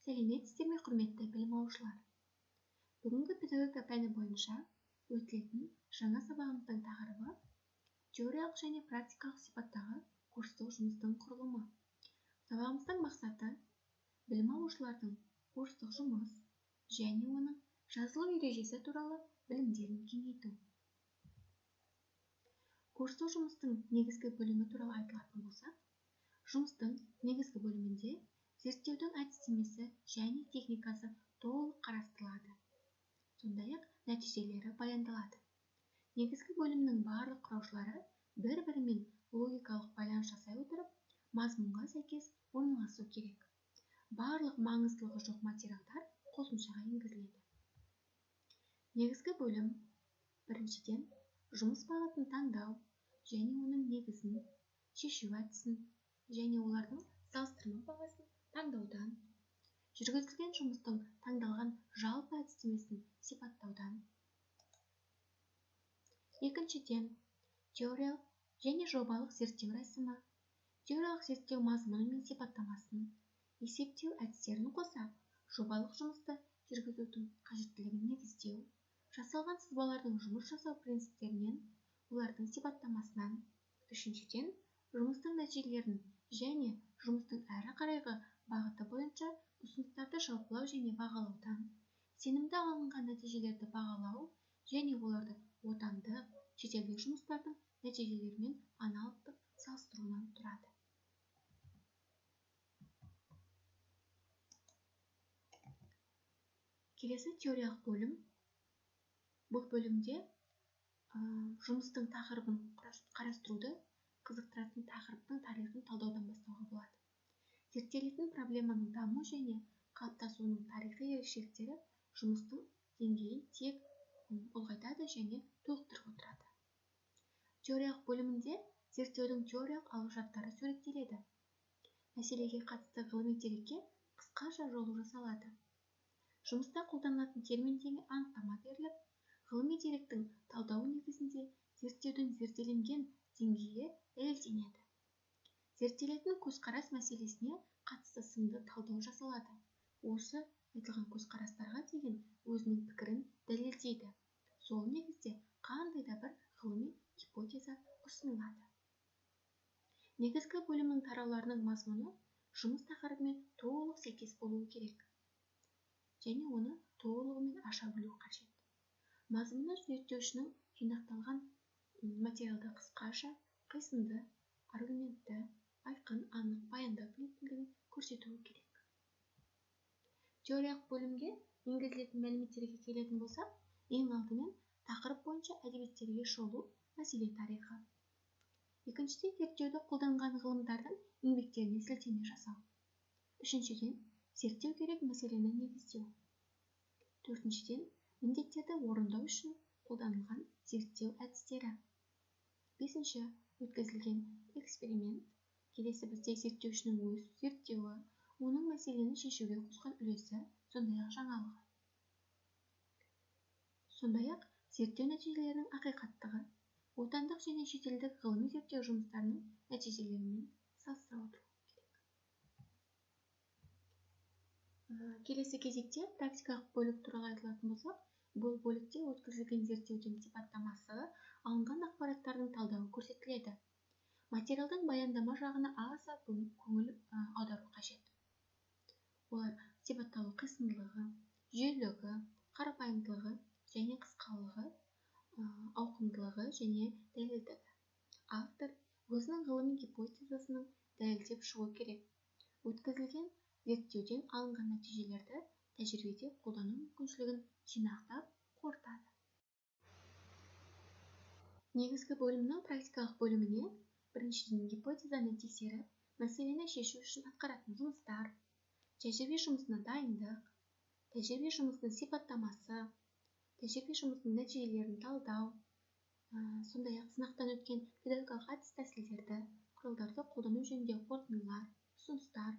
Сәлеметсіздер ме, құрметті білім алушылар? Бүгінгі педагогика пәні бойынша өтілетін жаңа сабағымыздың тақырыбы теориялық және практикалық сипаттағы курстық жұмыстың құрылымы. Сабағымыздың мақсаты білім алушылардың курстық жұмыс және оның жазылу ережесі туралы білімдерін кеңейту. Курстық жұмыстың негізгі бөлімі туралы айтылатын болсақ, жұмыстың негізгі бөлімінде зерттеудің әдістемесі және техникасы толық қарастырылады. Сондай-ақ нәтижелері баяндалады. Негізгі бөлімнің барлық құраушылары бір-бірімен логикалық байланыс жасай отырып, мазмұнға сәйкес орналасу керек. Барлық маңыздылығы жоқ материалдар қосымшаға енгізіледі. Негізгі бөлім біріншіден жұмыс бағытын таңдау және оның негізін, шешу әдісін және олардың салыстырма бағасын таңдаудан, жүргізілген жұмыстың таңдалған жалпы әдістемесін сипаттаудан. Екіншіден, теориялық және жобалық зерттеу рәсімі, теориялық зерттеу мазмұны мен сипаттамасын, есептеу әдістерін қоса, жобалық жұмысты жүргізудің қажеттілігін негіздеу, жасалған сызбалардың жұмыс жасау принциптерінен, олардың сипаттамасынан. Үшіншіден, жұмыстың нәтижелерін және жұмыстың әрі қарайғы бағыты бойынша ұсыныстарды жалпылау және бағалаудан, сенімді алынған нәтижелерді бағалау және оларды отандық, шетелдік жұмыстардың нәтижелерімен аналогтық салыстыруынан тұрады. Келесі теориялық бөлім. Бұл бөлімде жұмыстың тақырыбын қарастыруды қызықтыратын тақырыптың тарихын талдаудан бастауға болады. Зерттелетін проблеманың даму және қалыптасуының тарихи ерекшеліктері жұмыстың деңгейін тек ұлғайтады және толықтырып отырады. Теориялық бөлімінде зерттеудің теориялық алғышарттары суреттеледі. Мәселеге қатысты ғылыми дерекке қысқаша жолу жасалады. Жұмыста қолданылатын терминдерге анықтама беріліп, ғылыми деректің талдауы негізінде зерттеудің зерделенген деңгейі дәлелденеді. Зерттелетін көзқарас мәселесіне қатысты сынды талдау жасалады. Осы айтылған көзқарастарға деген өзінің пікірін дәлелдейді. Сол негізде қандай да бір ғылыми гипотеза ұсынылады. Негізгі бөлімнің тарауларының мазмұны жұмыс тақырыбымен толық сәйкес болуы керек және оны толығымен аша білу қажет. Мазмұны зерттеушінің жинақталған материалды қысқаша, қисынды, аргументті, айқын, анық баяндау білетіндігін көрсетуі керек. Теориялық бөлімге енгізілетін мәліметтерге келетін болсақ, ең алдымен тақырып бойынша әдебиеттерге шолу, мәселе тарихы. Екіншіден, зерттеуді қолданған ғылымдардың еңбектеріне сілтеме жасау. Үшіншіден, зерттеу керек мәселені негіздеу. Төртіншіден, міндеттерді орындау үшін қолданылған зерттеу әдістері. Бесінші, өткізілген эксперимент. Келесі бізде зерттеушінің өз зерттеуі, оның мәселені шешуге қосқан үлесі, сондай-ақ жаңалығы. Сондай-ақ, зерттеу нәтижелерінің ақиқаттығы, отандық және шетелдік ғылыми зерттеу жұмыстарының нәтижелерімен салыстыра отыру керек. Келесі кезекте практикалық бөлік туралы айтылатын болсақ, бұл бөлікте өткізілген зерттеудің сипаттамасы, алынған ақпараттардың талдауы көрсетіледі. Материалдың баяндама жағына аса көңіл аудару қажет. Олар сипатталу қисындылығы, жүйелілігі, қарапайымдылығы және қысқалығы, ауқымдылығы және дәлелдігі. Автор өзінің ғылыми гипотезасының дәлелдеп шығу керек. Өткізілген зерттеуден алынған нәтижелерді тәжірибеде қолдану мүмкіншілігін жинақтап қорытады. Негізгі бөлімнің практикалық бөліміне біріншіден гипотезаны тексеріп, мәселені шешу үшін атқаратын жұмыстар, тәжірибе жұмысына дайындық, тәжірибе жұмысының сипаттамасы, тәжірибе жұмысының нәтижелерін талдау, сондай-ақ сынақтан өткен педагогикалық әдіс-тәсілдерді, құралдарды қолдану жөнінде қорытындылар, ұсыныстар,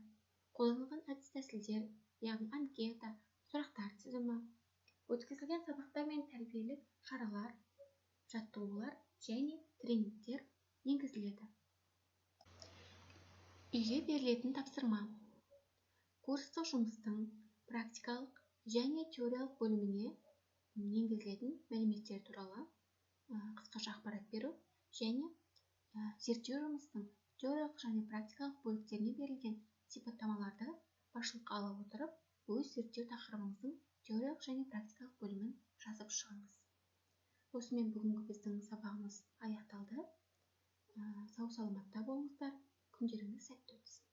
қолданылған әдіс-тәсілдер, яғни анкета, сұрақтар тізімі, өткізілген сабақтар мен тәрбиелік шаралар, жаттығулар және тренингтер енгізіледі. Үйге берілетін тапсырма. курстық жұмыстың практикалық және теориялық бөліміне енгізілетін мәліметтер туралы қысқаша ақпарат беру және зерттеу жұмыстың теориялық және практикалық бөліктеріне берілген сипаттамаларды басшылыққа ала отырып өз зерттеу тақырыбыңыздың теориялық және практикалық бөлімін жазып шығыңыз. Осымен бүгінгі біздің сабағымыз аяқталды. Сау саламатта болыңыздар, күндеріңіз сәтті өтсін.